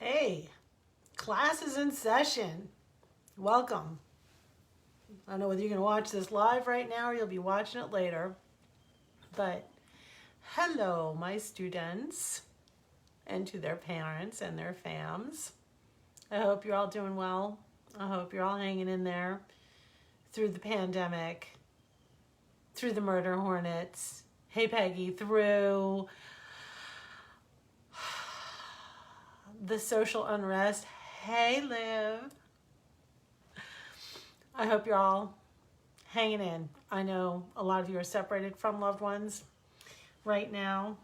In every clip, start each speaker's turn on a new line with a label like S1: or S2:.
S1: Hey, class is in session. Welcome. I don't know whether you're going to watch this live right now or you'll be watching it later. But hello, my students, and to their parents and their fams. I hope you're all doing well. I hope you're all hanging in there through the pandemic, through the murder hornets. Hey, Peggy, through the social unrest. Hey, Liv. I hope you're all hanging in. I know a lot of you are separated from loved ones right now,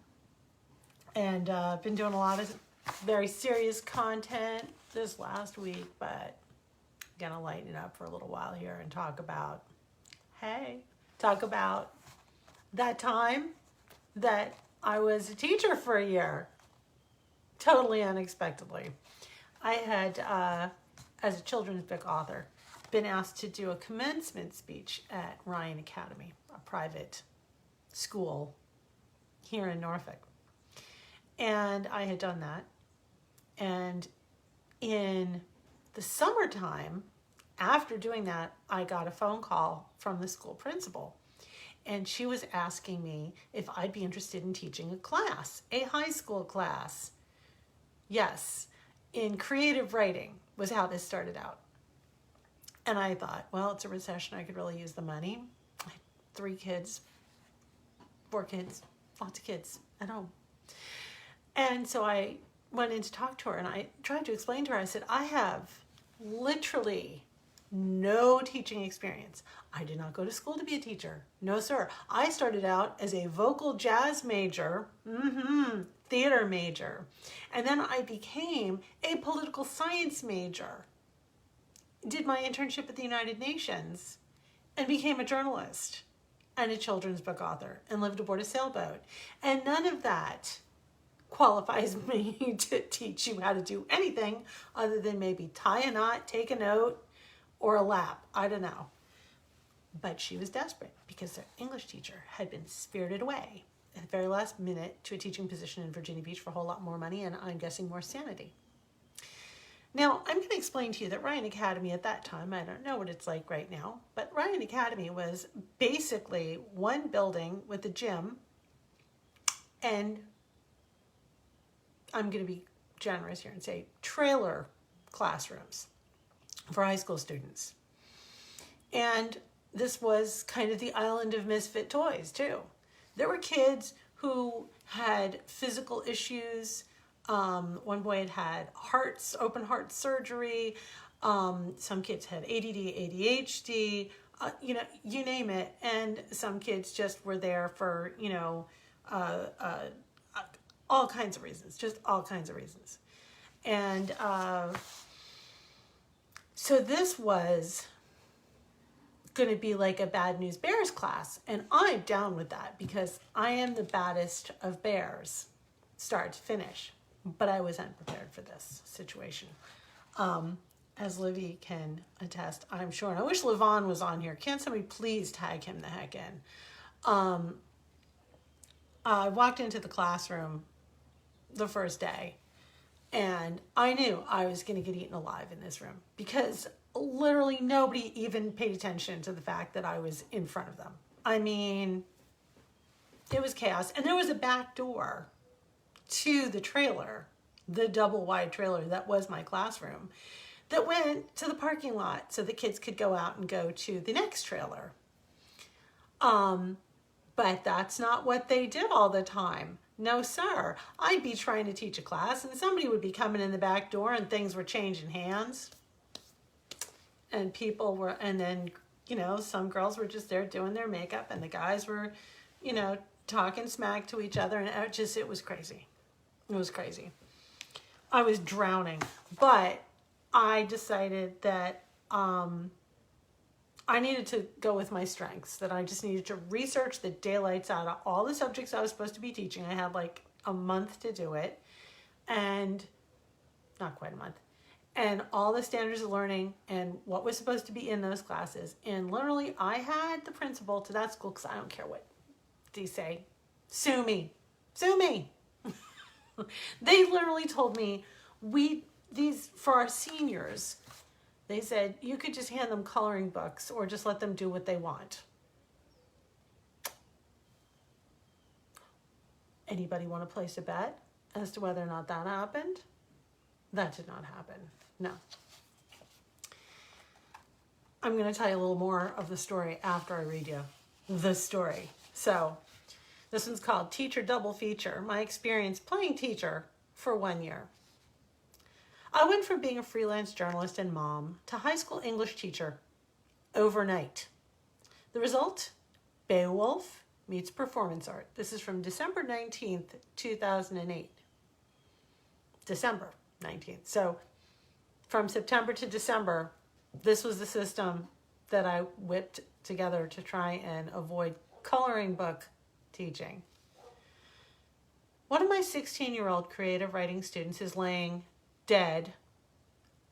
S1: and I've been doing a lot of very serious content this last week, but I'm gonna lighten it up for a little while here and talk about that time that I was a teacher for a year, totally unexpectedly. I had, as a children's book author, been asked to do a commencement speech at Ryan Academy, a private school here in Norfolk. And I had done that. And in the summertime, after doing that, I got a phone call from the school principal. And she was asking me if I'd be interested in teaching a class, a high school class. Yes, in creative writing was how this started out. And I thought, well, it's a recession. I could really use the money. I had 3 kids, 4 kids, lots of kids at home. And so I went in to talk to her, and I tried to explain to her, I said, I have literally no teaching experience. I did not go to school to be a teacher. No, sir. I started out as a vocal jazz major, theater major. And then I became a political science major. Did my internship at the United Nations and became a journalist and a children's book author and lived aboard a sailboat. And none of that qualifies me to teach you how to do anything other than maybe tie a knot, take a note, or a lap. I don't know. But she was desperate because their English teacher had been spirited away at the very last minute to a teaching position in Virginia Beach for a whole lot more money and I'm guessing more sanity. Now, I'm going to explain to you that Ryan Academy at that time, I don't know what it's like right now, but Ryan Academy was basically one building with a gym, and I'm going to be generous here and say trailer classrooms for high school students. And this was kind of the island of misfit toys, too. There were kids who had physical issues. One boy had open heart surgery. Some kids had ADD, ADHD, you name it. And some kids just were there for, all kinds of reasons, just all kinds of reasons. And so this was going to be like a Bad News Bears class. And I'm down with that because I am the baddest of bears, start to finish. But I was unprepared for this situation. As Livy can attest, I'm sure. And I wish Levon was on here. Can't somebody please tag him the heck in? I walked into the classroom the first day, and I knew I was going to get eaten alive in this room because literally nobody even paid attention to the fact that I was in front of them. I mean, it was chaos. And there was a back door to the trailer, the double wide trailer that was my classroom, that went to the parking lot so the kids could go out and go to the next trailer. But that's not what they did all the time. No, sir. I'd be trying to teach a class and somebody would be coming in the back door and things were changing hands. And people were, and then, some girls were just there doing their makeup and the guys were, talking smack to each other, and it was crazy. It was crazy. I was drowning, but I decided that I needed to go with my strengths, that I just needed to research the daylights out of all the subjects I was supposed to be teaching. I had like a month to do it, and not quite a month, and all the standards of learning and what was supposed to be in those classes. And literally, I had the principal to that school, because I don't care what they say, sue me. They literally told me For our seniors, they said you could just hand them coloring books or just let them do what they want. Anybody want to place a bet as to whether or not that happened? That did not happen. No. I'm going to tell you a little more of the story after I read you the story. So this one's called Teacher Double Feature, my experience playing teacher for 1 year. I went from being a freelance journalist and mom to high school English teacher overnight. The result? Beowulf meets performance art. This is from December 19th, 2008. December 19th. So from September to December, this was the system that I whipped together to try and avoid coloring book teaching. One of my 16-year-old creative writing students is laying dead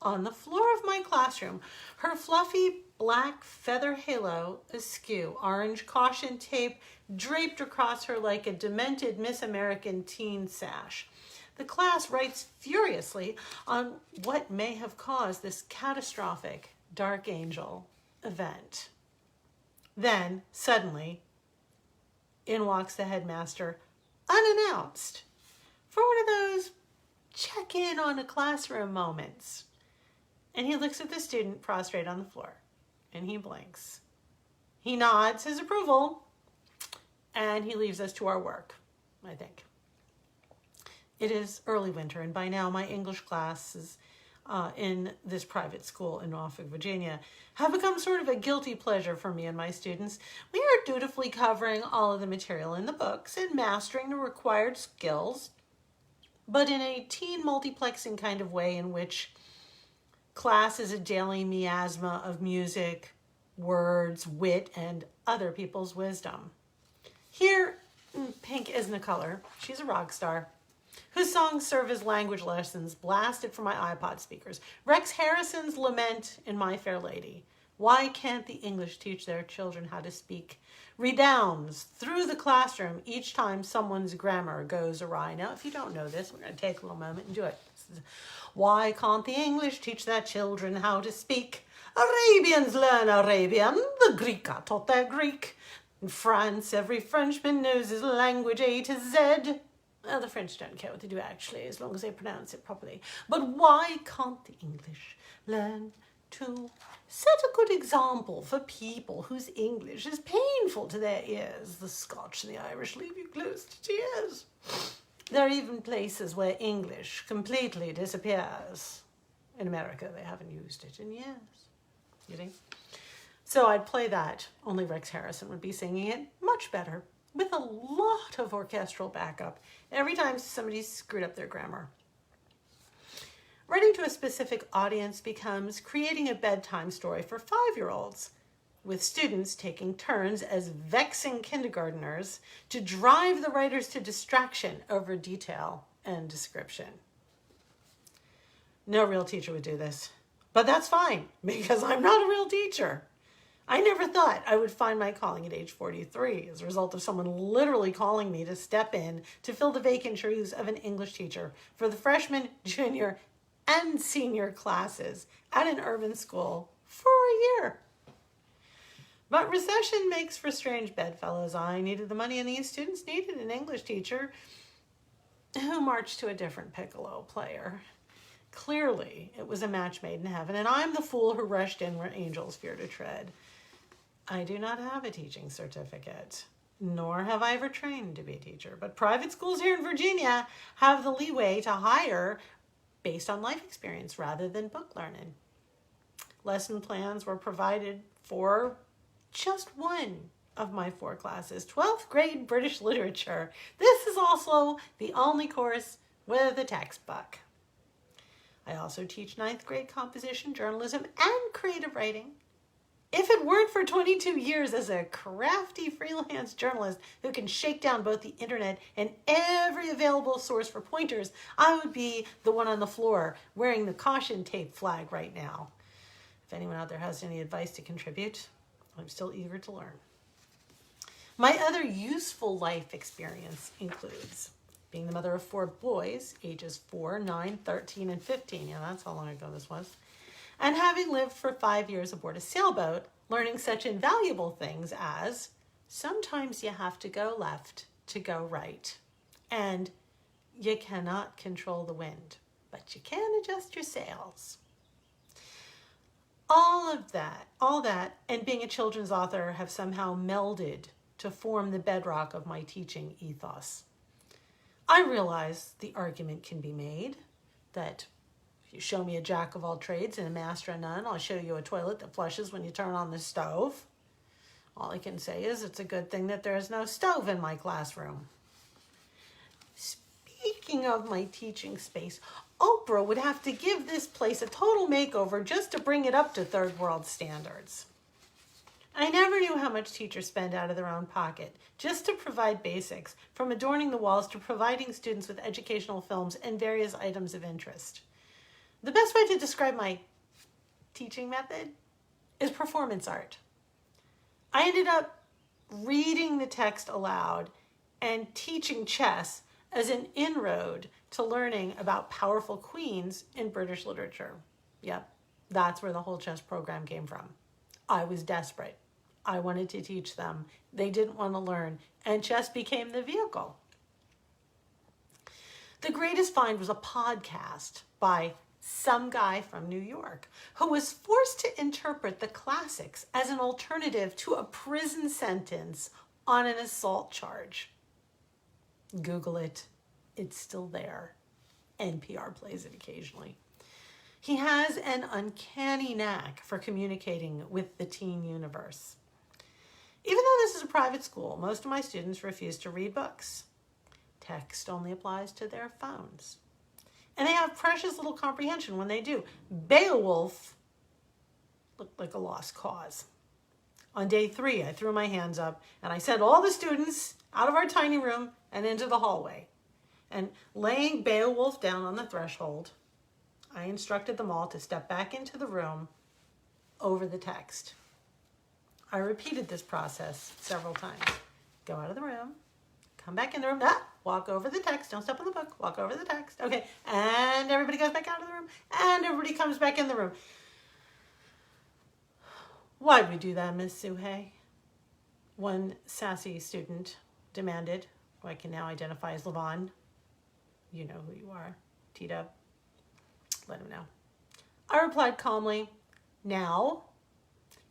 S1: on the floor of my classroom, her fluffy black feather halo askew, orange caution tape draped across her like a demented Miss American teen sash. The class writes furiously on what may have caused this catastrophic dark angel event. Then, suddenly, in walks the headmaster, unannounced, for one of those check-in on a classroom moments. And he looks at the student prostrate on the floor, and he blinks. He nods his approval, and he leaves us to our work, I think. It is early winter, and by now my English classes in this private school in Norfolk, Virginia, have become sort of a guilty pleasure for me and my students. We are dutifully covering all of the material in the books and mastering the required skills, but in a teen multiplexing kind of way in which class is a daily miasma of music, words, wit, and other people's wisdom. Here, pink isn't a color. She's a rock star, whose songs serve as language lessons blasted from my iPod speakers. Rex Harrison's lament in My Fair Lady, why can't the English teach their children how to speak, redounds through the classroom each time someone's grammar goes awry. Now, if you don't know this, we're going to take a little moment and do it. Why can't the English teach their children how to speak? Arabians learn Arabian, the Greek are taught their Greek. In France, every Frenchman knows his language A to Z. Well, the French don't care what they do actually, as long as they pronounce it properly. But why can't the English learn to set a good example for people whose English is painful to their ears? The Scotch and the Irish leave you close to tears. There are even places where English completely disappears. In America, they haven't used it in years. You see? So I'd play that. Only Rex Harrison would be singing it much better, with a lot of orchestral backup every time somebody screwed up their grammar. Writing to a specific audience becomes creating a bedtime story for 5-year-olds, with students taking turns as vexing kindergarteners to drive the writers to distraction over detail and description. No real teacher would do this, but that's fine, because I'm not a real teacher. I never thought I would find my calling at age 43 as a result of someone literally calling me to step in to fill the vacant shoes of an English teacher for the freshman, junior, and senior classes at an urban school for a year. But recession makes for strange bedfellows. I needed the money and these students needed an English teacher who marched to a different piccolo player. Clearly, it was a match made in heaven, and I'm the fool who rushed in where angels fear to tread. I do not have a teaching certificate, nor have I ever trained to be a teacher, but private schools here in Virginia have the leeway to hire based on life experience rather than book learning. Lesson plans were provided for just one of my 4 classes, 12th grade British literature. This is also the only course with a textbook. I also teach 9th grade composition, journalism, and creative writing. If it weren't for 22 years as a crafty freelance journalist who can shake down both the internet and every available source for pointers, I would be the one on the floor wearing the caution tape flag right now. If anyone out there has any advice to contribute, I'm still eager to learn. My other useful life experience includes being the mother of 4 boys, ages 4, 9, 13, and 15. Yeah, that's how long ago this was. And having lived for 5 years aboard a sailboat, learning such invaluable things as sometimes you have to go left to go right. And you cannot control the wind, but you can adjust your sails. All that, and being a children's author have somehow melded to form the bedrock of my teaching ethos. I realize the argument can be made that if you show me a jack of all trades and a master of none, I'll show you a toilet that flushes when you turn on the stove. All I can say is it's a good thing that there is no stove in my classroom. Speaking of my teaching space, Oprah would have to give this place a total makeover just to bring it up to third world standards. I never knew how much teachers spend out of their own pocket just to provide basics, from adorning the walls to providing students with educational films and various items of interest. The best way to describe my teaching method is performance art. I ended up reading the text aloud and teaching chess as an inroad to learning about powerful queens in British literature. Yep, that's where the whole chess program came from. I was desperate. I wanted to teach them. They didn't want to learn, and chess became the vehicle. The greatest find was a podcast by some guy from New York who was forced to interpret the classics as an alternative to a prison sentence on an assault charge. Google it. It's still there. NPR plays it occasionally. He has an uncanny knack for communicating with the teen universe. Even though this is a private school, most of my students refuse to read books. Text only applies to their phones. And they have precious little comprehension when they do. Beowulf looked like a lost cause. On day 3, I threw my hands up and I sent all the students out of our tiny room and into the hallway. And laying Beowulf down on the threshold, I instructed them all to step back into the room over the text. I repeated this process several times. Go out of the room, come back in the room, walk over the text, don't step on the book, walk over the text. Okay, and everybody goes back out of the room, and everybody comes back in the room. Why'd we do that, Miss Suhay? One sassy student demanded, who I can now identify as Levon. You know who you are, T-Dub. Let him know. I replied calmly, now,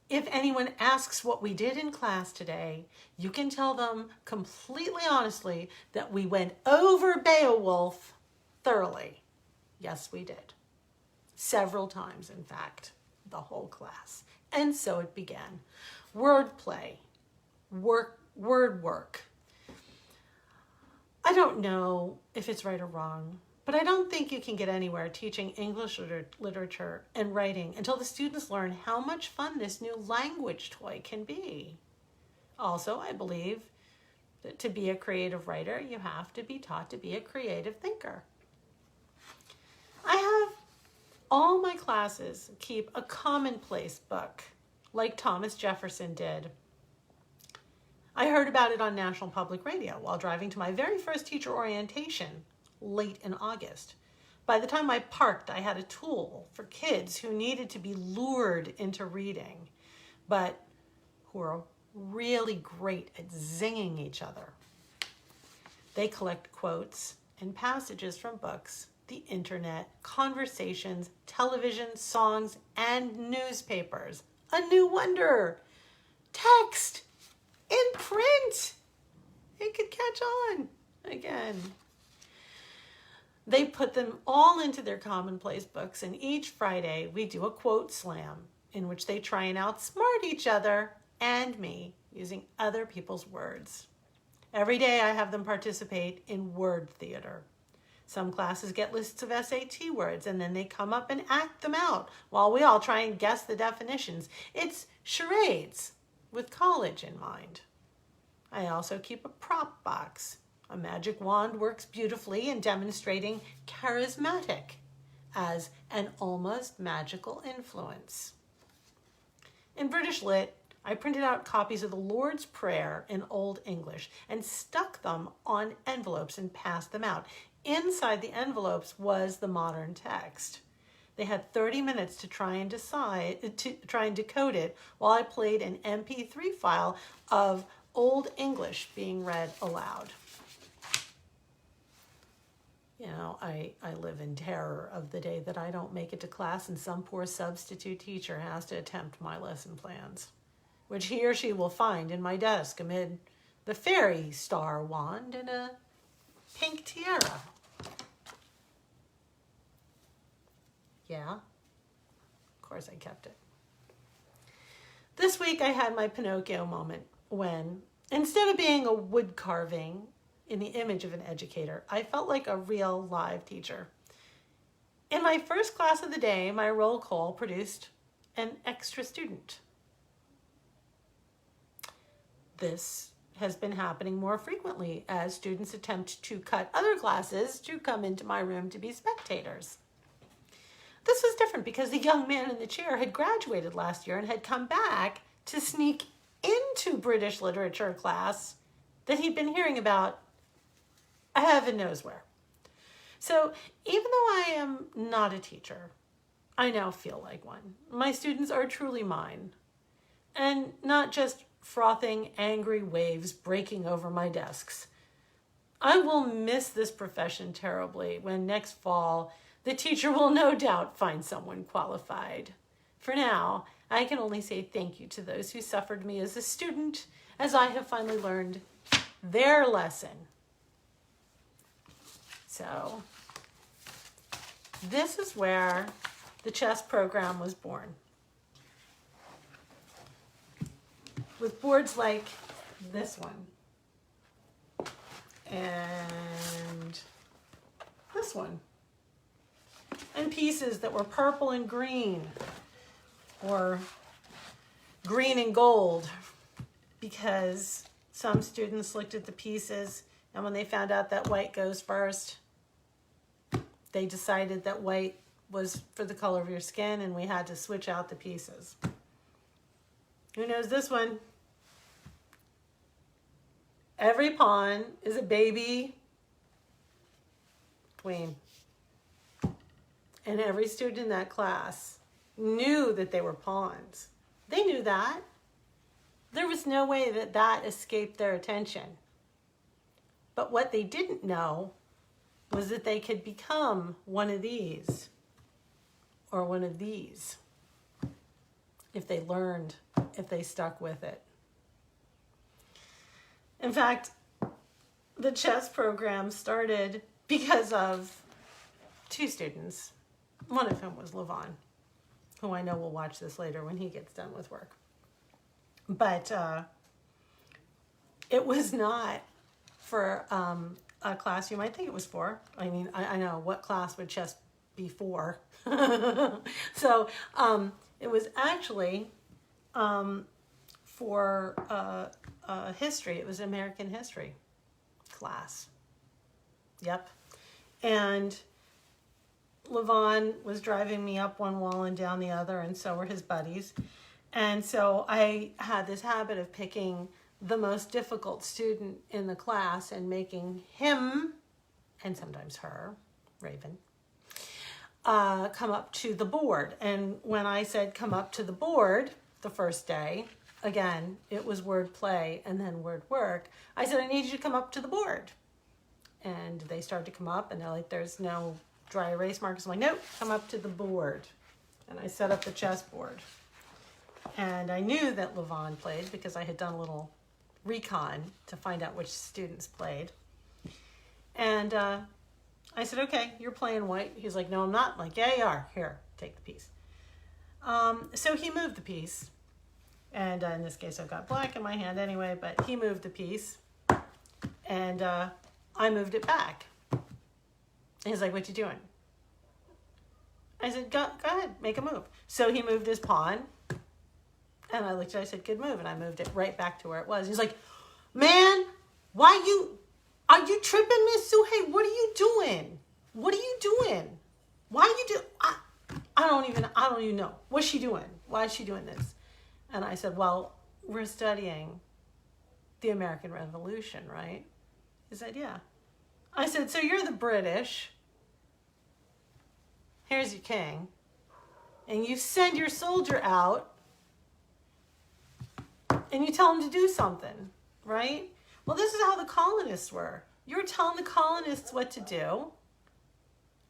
S1: if anyone asks what we did in class today, you can tell them completely honestly that we went over Beowulf thoroughly. Yes, we did. Several times, in fact, the whole class. And so it began. Wordplay, word work. I don't know if it's right or wrong, but I don't think you can get anywhere teaching English literature and writing until the students learn how much fun this new language toy can be. Also, I believe that to be a creative writer, you have to be taught to be a creative thinker. I have all my classes keep a commonplace book, like Thomas Jefferson did. I heard about it on National Public Radio while driving to my very first teacher orientation late in August. By the time I parked, I had a tool for kids who needed to be lured into reading, but who are really great at zinging each other. They collect quotes and passages from books, the internet, conversations, television, songs, and newspapers. A new wonder. Text in print. It could catch on again. They put them all into their commonplace books, and each Friday we do a quote slam in which they try and outsmart each other and me using other people's words. Every day I have them participate in word theater. Some classes get lists of SAT words, and then they come up and act them out while we all try and guess the definitions. It's charades with college in mind. I also keep a prop box. A magic wand works beautifully in demonstrating charismatic as an almost magical influence. In British Lit, I printed out copies of the Lord's Prayer in Old English and stuck them on envelopes and passed them out. Inside the envelopes was the modern text. They had 30 minutes to try and decode it while I played an MP3 file of Old English being read aloud. You know, I live in terror of the day that I don't make it to class and some poor substitute teacher has to attempt my lesson plans, which he or she will find in my desk amid the fairy star wand and a pink tiara. Yeah, of course I kept it. This week I had my Pinocchio moment when, instead of being a wood carving in the image of an educator, I felt like a real live teacher. In my first class of the day, my roll call produced an extra student. This has been happening more frequently as students attempt to cut other classes to come into my room to be spectators. This was different because the young man in the chair had graduated last year and had come back to sneak into British literature class that he'd been hearing about heaven knows where. So even though I am not a teacher, I now feel like one. My students are truly mine, and not just frothing, angry waves breaking over my desks. I will miss this profession terribly when next fall the teacher will no doubt find someone qualified. For now, I can only say thank you to those who suffered me as a student, as I have finally learned their lesson. So, this is where the chess program was born. With boards like this one and this one, and pieces that were purple and green or green and gold, because some students looked at the pieces and when they found out that white goes first, they decided that white was for the color of your skin and we had to switch out the pieces. Who knows this one? Every pawn is a baby queen. And every student in that class knew that they were pawns. They knew that. There was no way that that escaped their attention. But what they didn't know was that they could become one of these or one of these if they learned, if they stuck with it. In fact, the chess program started because of two students, one of whom was Levon, who I know will watch this later when he gets done with work. But it was not for a class you might think it was for. I mean, I know, what class would chess be for? So it was actually for history. It was American history class. Yep. And Levon was driving me up one wall and down the other, and so were his buddies. And so I had this habit of picking the most difficult student in the class and making him, and sometimes her, Raven, come up to the board. And when I said come up to the board the first day, again, it was word play and then word work. I said, I need you to come up to the board. And they started to come up, and they're like, there's no dry erase markers. I'm like, nope, come up to the board. And I set up the chessboard. And I knew that Levon played because I had done a little recon to find out which students played. And I said, okay, you're playing white. He's like, no, I'm not. I'm like, yeah, you are. Here, take the piece. So he moved the piece. And in this case, I've got black in my hand anyway, but he moved the piece. And I moved it back. And he's like, what you doing? I said, go ahead, make a move. So he moved his pawn. And I looked at it, I said, good move. And I moved it right back to where it was. He's like, man, are you tripping, Miss Suhay? What are you doing? What are you doing? Why are you I don't even know. What's she doing? Why is she doing this? And I said, well, we're studying the American Revolution, right? He said, yeah. I said, so you're the British. Here's your king. And you send your soldier out and you tell him to do something, right? Well, this is how the colonists were. You were telling the colonists what to do,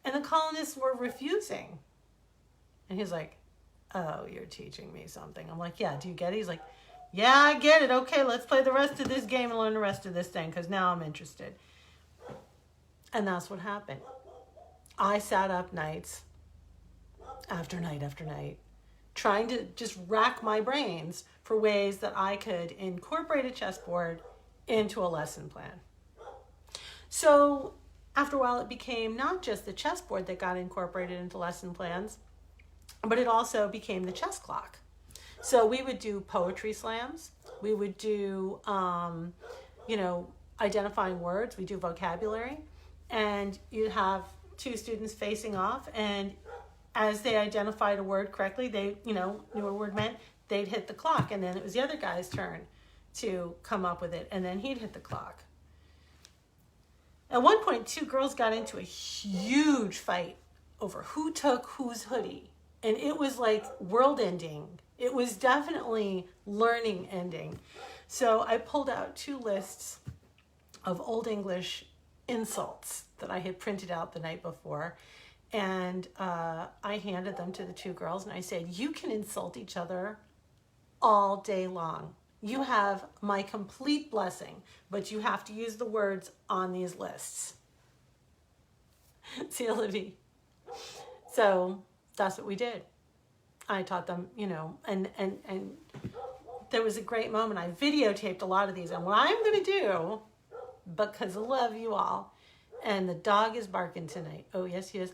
S1: and the colonists were refusing. And he's like, oh, you're teaching me something. I'm like, yeah, do you get it? He's like, yeah, I get it. Okay, let's play the rest of this game and learn the rest of this thing, because now I'm interested. And that's what happened. I sat up nights after night after night, trying to just rack my brains for ways that I could incorporate a chessboard into a lesson plan. So after a while, it became not just the chessboard that got incorporated into lesson plans, but it also became the chess clock. So we would do poetry slams. We would do, identifying words. We do vocabulary. And you'd have two students facing off, and as they identified a word correctly, they, knew what a word meant, they'd hit the clock, and then it was the other guy's turn to come up with it, and then he'd hit the clock. At one point, two girls got into a huge fight over who took whose hoodie, and it was like world ending. It was definitely learning ending. So I pulled out two lists of Old English insults that I had printed out the night before, and I handed them to the two girls, and I said, you can insult each other all day long. You have my complete blessing, but you have to use the words on these lists. See, Olivia? So that's what we did. I taught them, and there was a great moment. I videotaped a lot of these, and what I'm going to do, because I love you all, and the dog is barking tonight. Oh, yes, he is.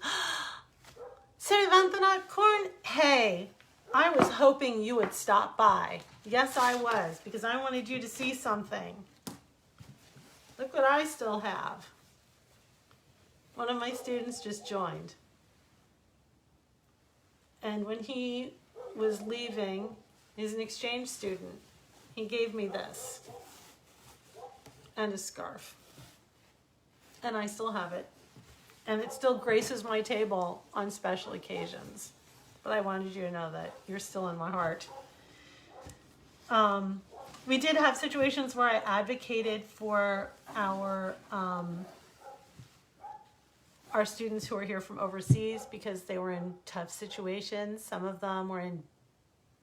S1: Say, Vanthana Corn, hey, I was hoping you would stop by. Yes, I was, because I wanted you to see something. Look what I still have. One of my students just joined. And when he was leaving, he's an exchange student, he gave me this and a scarf. And I still have it. And it still graces my table on special occasions. But I wanted you to know that you're still in my heart. We did have situations where I advocated for our students who are here from overseas because they were in tough situations. Some of them were in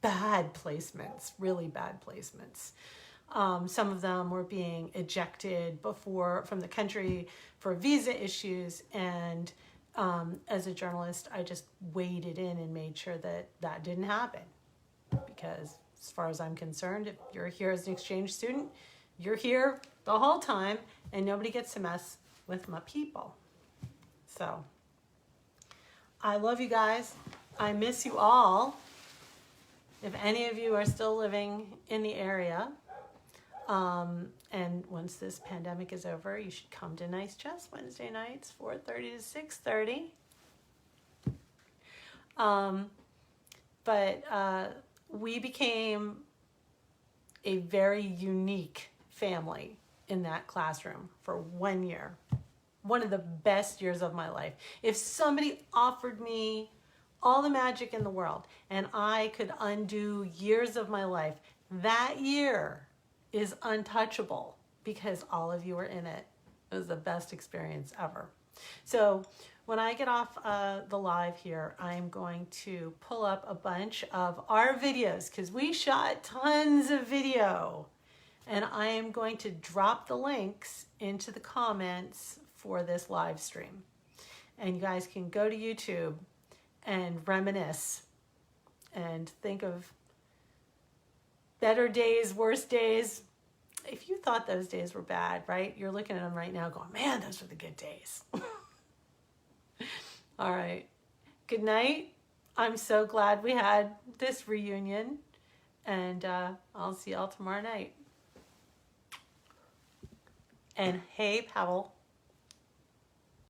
S1: bad placements, really bad placements. Some of them were being ejected from the country for visa issues, and as a journalist, I just waded in and made sure that that didn't happen. Because as far as I'm concerned, if you're here as an exchange student, you're here the whole time, and nobody gets to mess with my people. So, I love you guys. I miss you all. If any of you are still living in the area, and once this pandemic is over, you should come to Nice Chess Wednesday nights, 4:30 to 6:30. But we became a very unique family in that classroom for 1 year. One of the best years of my life. If somebody offered me all the magic in the world and I could undo years of my life, that year is untouchable because all of you were in it. It was the best experience ever. So when I get off the live here, I'm going to pull up a bunch of our videos because we shot tons of video. And I am going to drop the links into the comments for this live stream. And you guys can go to YouTube and reminisce and think of better days, worse days. If you thought those days were bad, right? You're looking at them right now going, man, those were the good days. All right. Good night. I'm so glad we had this reunion. And I'll see y'all tomorrow night. And hey, Pavel.